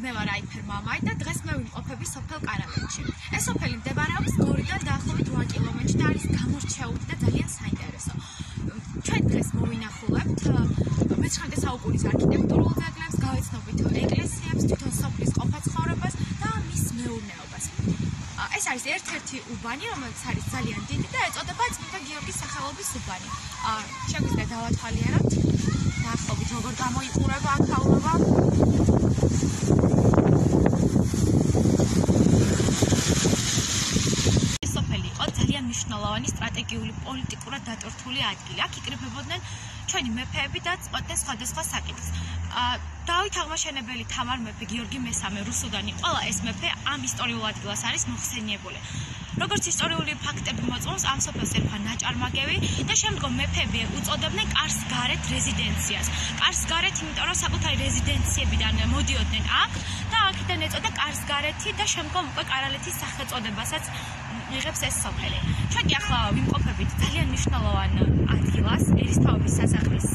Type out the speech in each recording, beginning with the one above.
მე ვარ აიფერ მამაი და დღეს მე ვიმყოფები სოფელ კარალეთში. ეს სოფელი მდებარეობს გორიდან დაახლოებით 8 კილომეტრში და არის გამორჩეული და ძალიან საინტერესო. ჩვენ დღეს მოვინახულებთ მე-19 საუკუნის არქიტექტურულ ძეგლებს, გავეცნობით ეკლესიებს, თვითონ სოფლის ყოფა-ცხოვრებას და მის მეურნეობას. ეს არის ერთ-ერთი უბანი, რომელიც არის ძალიან დიდი და ეწოდება წმინდა გიორგის სახელობის უბანი. შეგვიძლია დავათვალიერებთ დაახლოებით როგორ გამოიყურება აქაურობა. ეს სოფელი იყო ძალიან მნიშვნელოვანი სტრატეგიული პოლიტიკურად დატვირთული ადგილი. აქ იკრიბებოდნენ ჩვენი მეფეები და წყვეტდნენ სხვადასხვა საკითხს. დავით აღმაშენებელი, თამარ მეფე, გიორგი მესამე, რუსუდანი, ყველა ეს მეფე ამ ისტორიულ ადგილას არის მოხსენიებული. როგორც ისტორიული ფაქტები მოწმობს, ამ სოფელს ერქვა ნაჭარმაგევი და შემდგომ მეფეები უწოდებდნენ კარს გარეთ რეზიდენციას. კარს გარეთ, იმიტომ რომ საკუთარი რეზიდენციებიდან მოდიოდნენ აქ და აქედან ეწოდა კარს გარეთი და შემდგომ უკვე კარალეთის სახელწოდებასაც იღებს ეს სოფელი. ჩვენ კი ახლა ვიმყოფებით ძალიან მნიშვნელოვან ადგილას, ერისთავების სასახლის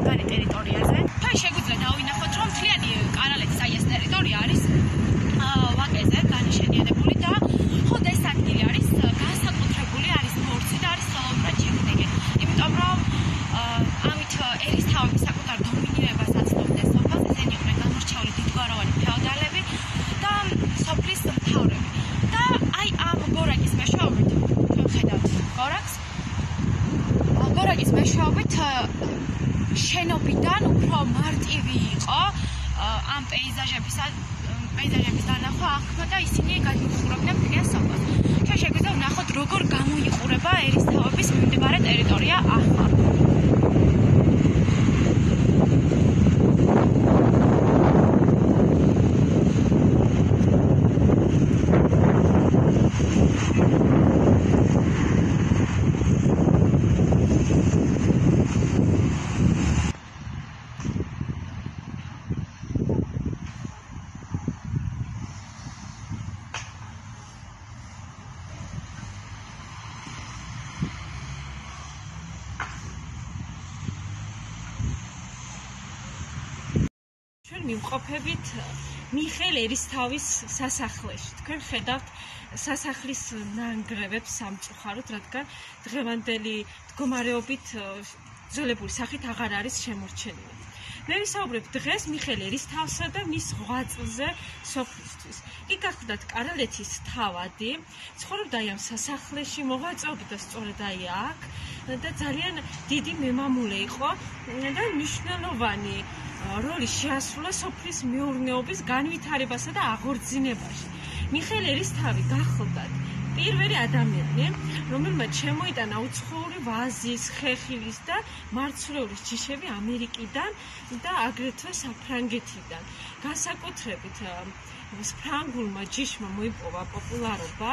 გარე ტერიტორიაზე. ჩვენ შეგვიძლია დავინახოთ, რომ მთლიანი კარალეთის აი ეს ტერიტორია არის ვაკეზე განაშენიანებული და ხოდა ეს ადგილი არის განსაკუთრებული, არის ბორცვი და არის ხელოვნურად შექმნილი. იმიტომ რომ ამით ერისთავები საკუთარ დომინირებას აცნობდნენ სოფელს, ესენი იყვნენ გამორჩეული დიდგვაროვანი ფეოდალები და სოფლის მთავრები. და აი ამ გორაკის მეშვეობით, ჩვენ ხედავთ გორაკს. გორაკის მეშვეობით შენობიდან უფრო მარტივი იყო ამ პეიზაჟების დანახვა აქვთ და ისინი გადმოხურებდნენ მთლიან სოფელს. ჩვენ შეგვიძლია ვნახოთ, როგორ გამოიყურება ერისთავების მიმდებარე ტერიტორია ახლა. ვიმყოფებით მიხეილ ერისთავის სასახლეში. თქვენ ხედავთ სასახლის ნანგრევებს სამწუხაროდ, რადგან დღევანდელი მდგომარეობით ძველებული სახით აღარ არის შემორჩენილი. მე ვისაუბრებ დღეს მიხეილ ერისთავსა და მის ღვაწლზე სოფლისთვის. კი გახლდათ კარალეთის თავადი, ცხოვრობდა ამ სასახლეში, მოღვაწეობდა სწორედ აი აქ და ძალიან დიდი მემამულე იყო და მნიშვნელოვანი როლი შეასრულა სოფლის მეურნეობის განვითარებასა და აღორძინებაში. მიხეილ ერისთავი გახლდათ პირველი ადამიანი, რომელმაც შემოიტანა უცხოური ვაზის, ხეხილის და მარცვლეულის ჯიშები ამერიკიდან და აგრეთვე საფრანგეთიდან. განსაკუთრებით ფრანგულმა ჯიშმა მოიპოვა პოპულარობა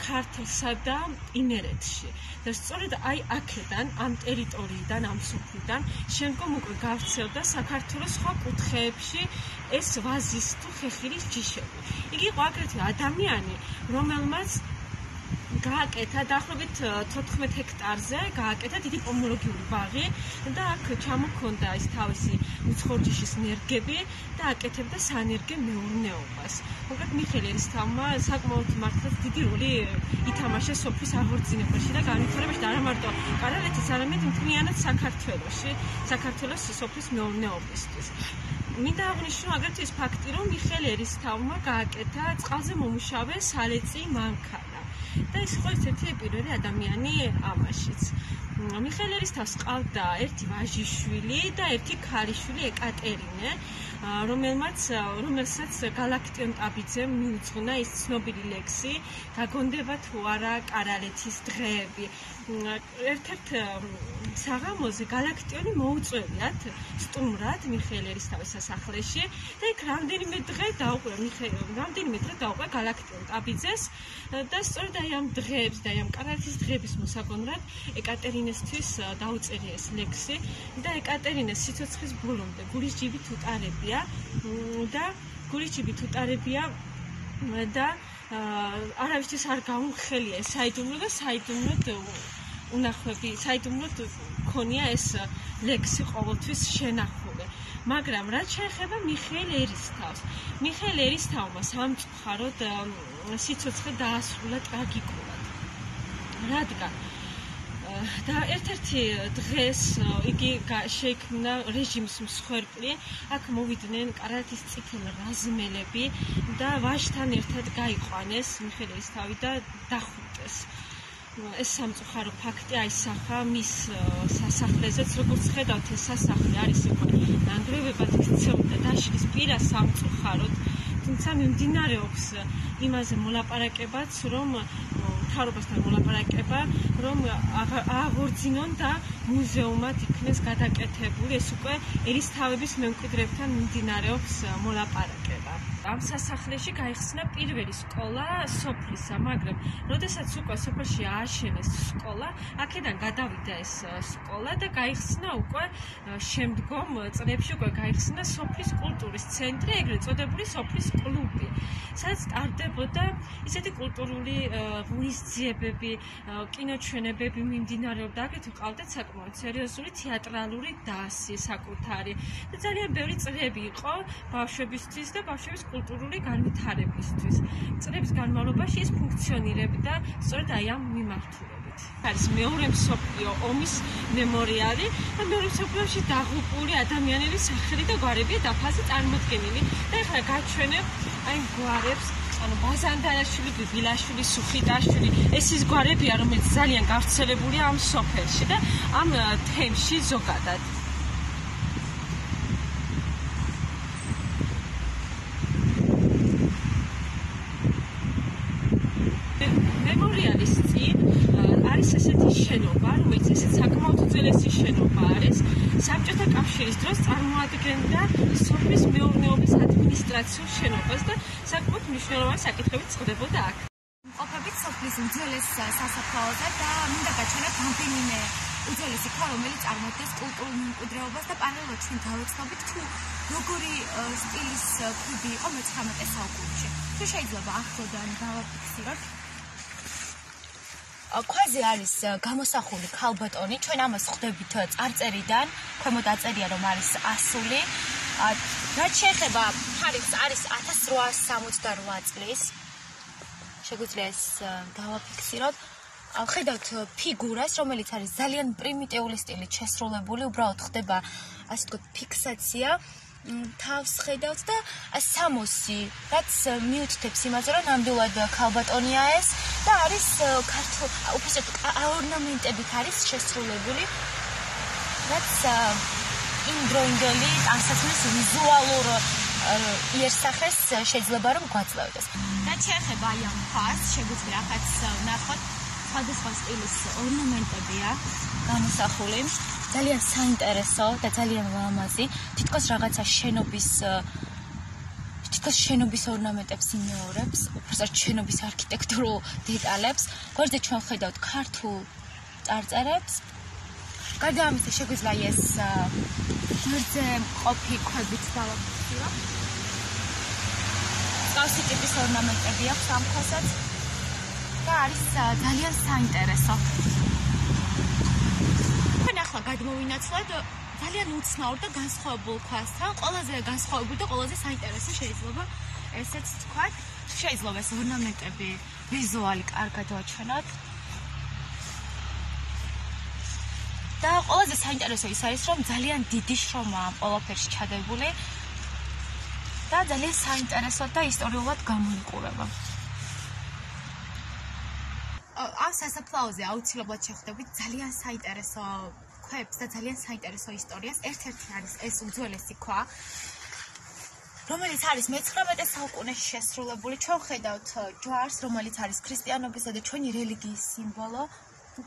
ქართლსა და იმერეთში. და სწორედ აი აქედან, ამ ტერიტორიიდან, ამ სოფლიდან შემდგომ უკვე გავრცელდა საქართველოს სხვა კუთხეებში ეს ვაზის თუ ხეხილის ჯიშები. იგი იყო აგრეთვე ადამიანი, რომელმაც გააკეთა დაახლოებით 14 ჰექტარზე გააკეთა დიდი პომოლოგიური ბაღი და აქ ჩამოქონდა ის თავისი უცხორჯიშის ნერგები და აკეთებდა სანერგე მეურნეობას. მოკლედ მიხეილ ერისთავმა საკმაოდ მართლაც დიდი როლი ითამაშა სოფლის აღორძინებაში და განვითარებაში და არა მარტო კარალეთის, არამედ მთლიანად საქართველოს სოფლის მეურნეობისთვის. მინდა აღნიშნო აგრეთვე ის ფაქტი, რომ მიხეილ ერისთავმა გააკეთა წყალზე მომუშავე სალეწი მანქანა. და ის იყო ერთ-ერთი პირველი ადამიანი ამაშიც. მიხეილ ერისთავს ყავდა ერთი ვაჟიშვილი და ერთი ქალიშვილი ეკატერინე, რომელსაც გალაქტიონ ტაბიძემ მიუძღვნა ის ცნობილი ლექსი „გაგონდება თუ არა კარალეთის დღეები“. ერთ-ერთ საღამოზე გალაქტიონი მოუწევიათ სტუმრად მიხეილ ერისთავის სასახლეში და იქ რამდენიმე დღე დაუყურა გალაქტიონ ტაბიძეს და სწორედ აი ამ დღეებს და აი ამ კარალეთის დღეების მოსაგონად ეკატერინესთვის დაუწერია ეს ლექსი და ეკატერინეს სიცოცხლის ბოლომდე გულის ჯიბით უტარებია და არავისთვის არ გაუმხელია ეს საიდუმლო და საიდუმლოდ ქონია ეს ლექსი ყოველთვის შენახული. მაგრამ რაც შეეხება მიხეილ ერისთავს, მიხეილ ერისთავმა სამწუხაროდ სიცოცხლე დაასრულა ტრაგიკულად, რადგან და ერთ-ერთი დღეს იგი შეიქმნა რეჟიმის მსხვერპლი, აქ მოვიდნენ კარათის წითელ რაზმელები და ვაჟთან ერთად გაიყვანეს მიხეილ ერისთავი და დახუტეს. ეს სამწუხარო ფაქტი აისახა მის სასახლეზეც, როგორც ხედავთ, ეს სასახლე არის ნანგრევებად ქცეულთა დაშლის პირას სამწუხაროდ, თუმცა მიმდინარეობს იმაზე მოლაპარაკებაც, რომ მთავრობასთან მოლაპარაკება, რომ აღორძინონ და მუზეუმად იქნეს გადაკეთებული. ეს უკვე ერისთავების მემკვიდრეებთან მიმდინარეობს მოლაპარაკება. ამ სასახლეში გაიხსნა პირველი სკოლა სოფლისა, მაგრამ როდესაც უკვე სოფელში ააშენეს სკოლა, აქედან გადავიდა ეს სკოლა და გაიხსნა უკვე შემდგომ წლებში უკვე გაიხსნა სოფლის კულტურის ცენტრი, ეგრეთ წოდებული სოფლის კლუბი, სადაც ტარდებოდა ისეთი კულტურული ღონისძიებები, კინოჩვენებები მიმდინარეობდა, აგრეთვე ყავდათ საკმაოდ სერიოზული თეატრალური დასი საკუთარი და ძალიან ბევრი წრეები იყო ბავშვებისთვის და ბავშვების კულტურული განვითარებისთვის. წლების განმავლობაში ის ფუნქციონირებდა სწორედ აი ამ მიმართულებით. არის მეორე მსოფლიო ომის მემორიალი და მეორე მსოფლიოში დაღუპული ადამიანების სახელი და გვარებია დაფაზე წარმოდგენილი და ეხლა გაჩვენებ აი გვარებს, ანუ ბაზანდარაშვილი, ბიბილაშვილი, სუხიტაშვილი, ეს ის გვარებია, რომელიც ძალიან გავრცელებულია ამ სოფელში და ამ თემში ზოგადად. მემორიალის წინ არის ესეთი შენობა, რომელიც ესეც საკმაოდ უძველესი შენობა არის. საბჭოთა კავშირის დროს წარმოადგენდა სოფლის მეურნეობის ადმინისტრაციულ შენობას და საკმაოდ მნიშვნელოვანი საკითხები წყდებოდა აქ. ყოფებით სოფლის უძველეს სასაფლაოზე და მინდა გაჩვენოთ რამდენიმე უძველესი ქვა, რომელიც წარმოადგენს კულტურულ მემკვიდრეობას და პარალელურად ჩვენ გავეცნობით თუ როგორი სტილის ქვები იყო მე-19 საუკუნეში. თუ შეიძლება ახლოდან დავაფიქსიროთ. ქვაზე არის გამოსახული ქალბატონი, ჩვენ ამას ხვდებით წარწერიდან, ქვემოთ დაწერია რომ არის ასული. რაც შეეხება თარიღს, არის 1868 წლის. შეგვიძლია ეს დავაფიქსიროთ. ხედავთ ფიგურას, რომელიც არის ძალიან პრიმიტიული სტილით შესრულებული, უბრალოდ ხდება ასე ვთქვათ ფიქსაცია. თავს ხედავთ და სამოსი, რაც მიუთითებს იმაზე, რომ ნამდვილად ქალბატონია ეს და არის ქართულ უბრალოდ ორნამენტებით არის შესრულებული, რაც იმდროინდელი ტანსაცმლის ვიზუალურ იერსახეს შეიძლება რომ გვაძლევდეს. რაც შეეხება აი ამ ფას, შეგვიძლია ახაც ნახოთ სხვადასხვა სტილის ორნამენტებია გამოსახული. ძალიან საინტერესო და ძალიან ლამაზი. თითქოს რაღაცა შენობის ორნამენტებს იმეორებს, უბრალოდ შენობის არქიტექტურულ დეტალებს. გვერდზე ჩვენ ხედავთ ქართულ წარწერებს. გარდა ამისა, შეგვიძლია ეს გვერდზე მყოფი ქვებით დავაფიქსიროთ. მსგავსი ტიპის ორნამენტები აქვს ამ ქვასაც და არის ძალიან საინტერესო. ახლა გადმოვინაცვლოთ ძალიან უცნაურ და განსხვავებულ ქვასთან, ყველაზე განსხვავებული და ყველაზე საინტერესო შეიძლება ესეც თქვა. შეიძლება ეს ორნამენტები ვიზუალი კარგად ვაჩვენოთ. და ყველაზე საინტერესო ის არის, რომ ძალიან დიდი შრომაა ამ ყველაფერში ჩადებული და ძალიან საინტერესო და ისტორიულად გამოიყურება. ამ სასაფლაოზე აუცილებლად შეხვდებით ძალიან საინტერესო ქვებს და ძალიან საინტერესო ისტორიას. ერთ-ერთი არის ეს უძველესი ქვა, რომელიც არის მე-19 საუკუნეში შესრულებული. ჩვენ ხედავთ ჯვარს, რომელიც არის ქრისტიანობისა და ჩვენი რელიგიის სიმბოლო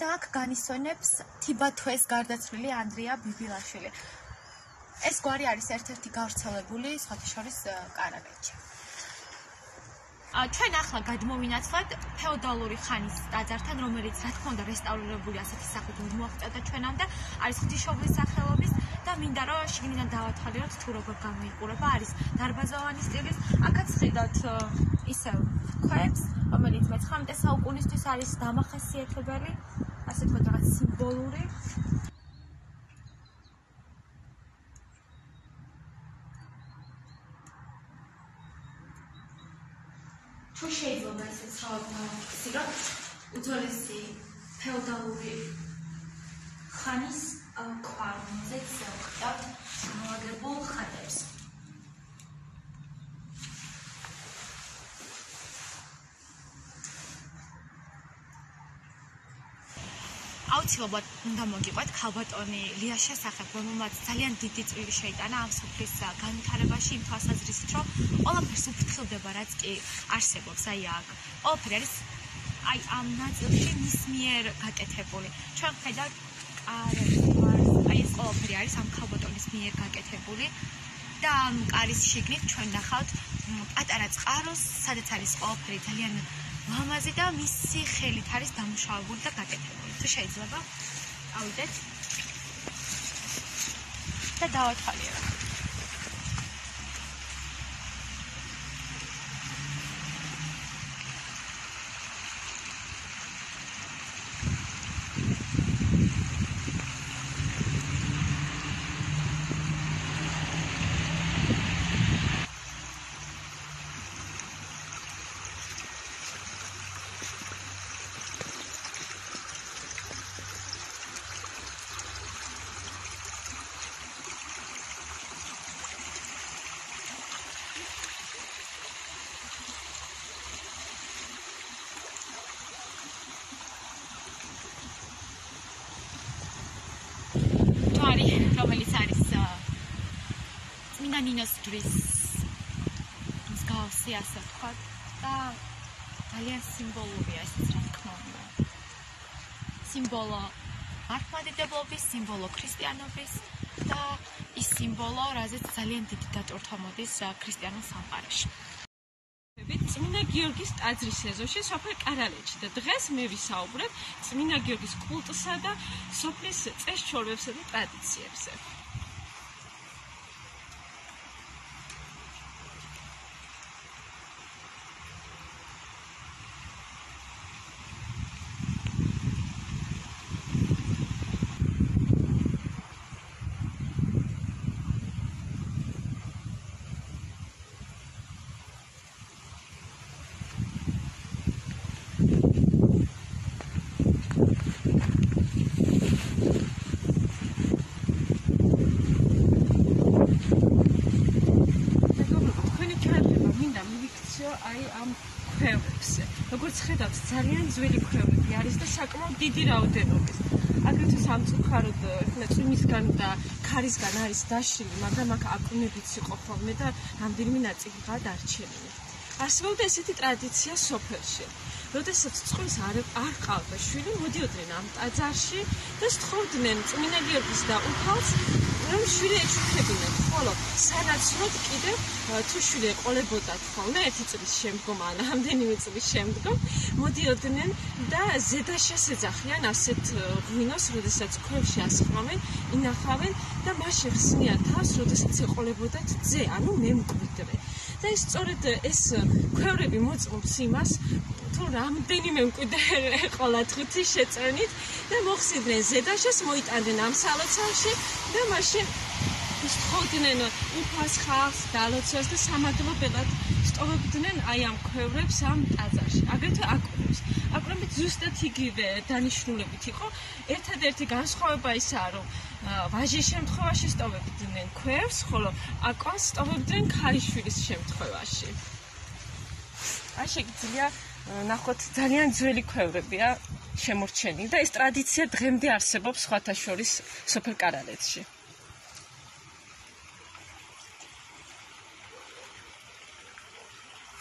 და აქ განისვენებს თიბათვეს გარდაცვლილი ანდრია ბიბილაშვილი. ეს გვარი არის ერთ-ერთი გავრცელებული სხვათა შორის კარაგეთში. ჩვენ ახლა გადმოვინაცვლეთ ფეოდალური ხანის ტაძართან, რომელიც რა თქმა უნდა რესტავრირებული ასეთი სახით მოაღწევდა ჩვენამდე, არის ღვთისმშობლის სახელობის და მინდა რომ შიგნიდან დავათვალიეროთ თუ როგორ გამოიყურება. არის დარბაზოვანი სტილის, აქაც ხედავთ ისევ ქვებს, რომელიც მე-19 საუკუნისთვის არის დამახასიათებელი, ასე ვთქვათ რაღაც სიმბოლური. თუ შეიძლება ესეც გავხსნათ, უძველესი ფეოდალური ხანის კვარნზეც ვხდათ მოაგებულ ხატებს. აუცილებლად უნდა მოგიყვეთ ქალბატონი ლიას შესახებ, რომელმაც ძალიან დიდი წვლილი შეიტანა ამ სოფლის განვითარებაში, იმ თვალსაზრისით, რომ ყველაფერს უფრთხილდება, რაც კი არსებობს, აი აქ. ყველაფერი არის აი ამ ნაწილში მის მიერ გაკეთებული. ჩვენ ხედავთ აი ეს ყველაფერი არის ამ ქალბატონის მიერ გაკეთებული და ამ კარის შიგნით ჩვენ ნახავთ პატარა წყაროს, სადაც არის ყველაფერი ძალიან ლამაზი და მისი ხელით არის დამუშავებული და გაკეთებული. თუ შეიძლება ავიდეთ და დავათვალიეროთ. რომელიც არის წმინდა ნინოს ჯვრის მსგავსი, ასე ვთქვათ, და ძალიან სიმბოლურია ესეც, რა თქმა უნდა. სიმბოლო მართლმადიდებლობის, სიმბოლო ქრისტიანობის და ის სიმბოლო, რაზეც ძალიან დიდი დატვირთვა მოდის ქრისტიანულ სამყაროში. წმინდა გიორგის ტაძრის ეზოში სოფელ კარალეთში და დღეს მე ვისაუბრებ წმინდა გიორგის კულტსა და სოფლის წეს-ჩვეულებებსა და ტრადიციებზე. აი ამ ქვევრებზე. როგორც ხედავთ, ძალიან ძველი ქვევრები არის და საკმაოდ დიდი რაოდენობის. აგრეთვე სამწუხაროდ ხლა წვიმისგან და ქარისგან არის დაშლილი, მაგრამ აქ აკუნებიც იყო ხოლმე და რამდენიმე ნაწილიღა დარჩენილი. არსებობდა ესეთი ტრადიცია სოფელში. როდესაც წყვილს არ ყავდა შვილი, მოდიოდნენ ამ ტაძარში და სთხოვდნენ წმინდა გიორგის და უფალს, რომ შვილი ეჩუქებინათ, ხოლო სანაცვლოდ კიდევ თუ შვილი ეყოლებოდათ ხოლმე ერთი წლის შემდგომ ან რამდენიმე წლის შემდგომ მოდიოდნენ და ზედაშას ეძახიან ასეთ ღვინოს, როდესაც ქვევში ასხმავენ, ინახავენ და მაშინ ხსნიან თავს, როდესაც ეყოლებოდათ ძე, ანუ მემკვიდრე. და ის სწორედ ეს ქვევრები მოწმობს იმას, თუ რამდენიმე მკვიდრე ეყოლათ ხუთი შეწვენით და მოხსნიდნენ ზედაშას, მოიტანდნენ ამ სალოცავში და მაშინ სთხოვდნენ უფალს, ხალხს, დალოცვას და სამადლობელად სტოვებდნენ აი ამ ქვევრებს ამ ტაძარში. აგრეთვე აკვრებს. აკვრებით ზუსტად იგივე დანიშნულებით იყო. ერთადერთი განსხვავება ისაა, რომ ვაჟის შემთხვევაში სტოვებდნენ ქვევრს, ხოლო აკვანს სტოვებდნენ ქალიშვილის შემთხვევაში. აი შეგიძლია ნახოთ, ძალიან ძველი ქვევრებია შემორჩენილი და ეს ტრადიცია დღემდე არსებობს სხვათა შორის სოფელ კარალეთში.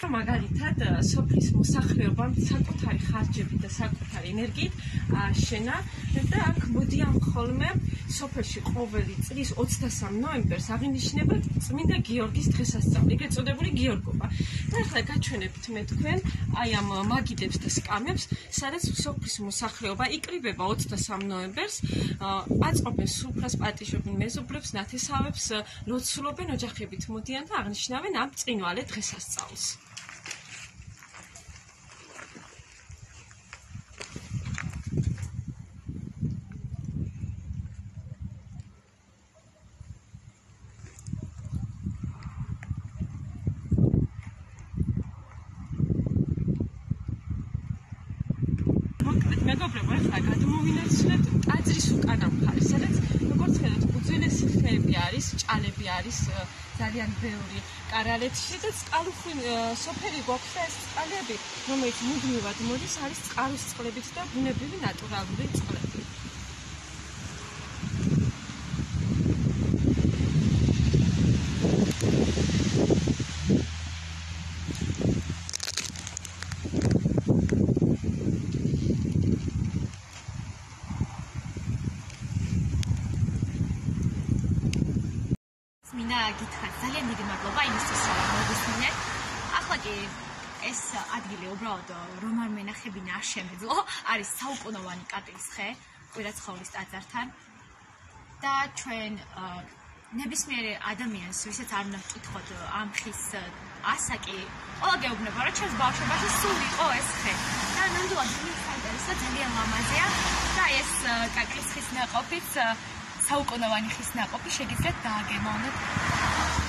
მაგალითად, სოფლის მოსახლეობამ საკუთარი ხარჯებით და საკუთარი ენერგიით ააშენა და აქ მოდიან ხოლმე სოფელში ყოველი წლის 23 ნოემბერს აღინიშნება წმინდა გიორგის დღესასწაული, ეგრეთ წოდებული გიორგობა. და ახლა გაჩვენებთ მე თქვენ აი ამ მაგიდებს და სკამებს, სადაც სოფლის მოსახლეობა იკრიბება 23 ნოემბერს, აწყობენ სუფრას, პატიჟობენ მეზობლებს, ნათესავებს, ლოცულობენ, ოჯახებით მოდიან და აღნიშნავენ ამ წინვალე დღესასწაულს. მეგობრებო, ახლა გადმოვინაცვლეთ ტაძრის უკანა მხარე, სადაც როგორც ხედავთ, უძველესი ხეები არის, ჭალები არის, ძალიან ბევრი კარალეთში და წყალუხვი სოფელი გვაქვს და ეს წყალები, რომელიც მუდმივად მოდის, არის წყაროს წყლებით და ბუნებრივი ნატურალური წყლები. მინდა გითხრათ ძალიან დიდი მადლობა იმისთვის რომ მოგისმინეთ. ახლა კი ეს ადგილი უბრალოდ რომ არ მენახებინა არ შემეძლო, არის საუკუნოვანი კატილის ხე კვირაცხოვლის ტაძართან და ჩვენ ნებისმიერ ადამიანს, ვისაც არ უნდა ვკითხოთ ამ ხის ასაკი, ყველა გეუბნება, რომ ჩვენს ბავშვობაში სულ იყო ეს ხე. და ნამდვილად საინტერესო ძალიან ლამაზია და ეს კაკლის ხის ნაყოფიც საუკუნოვანი ხის ნაყოფი შეგიძლიათ დააგემოვნოთ.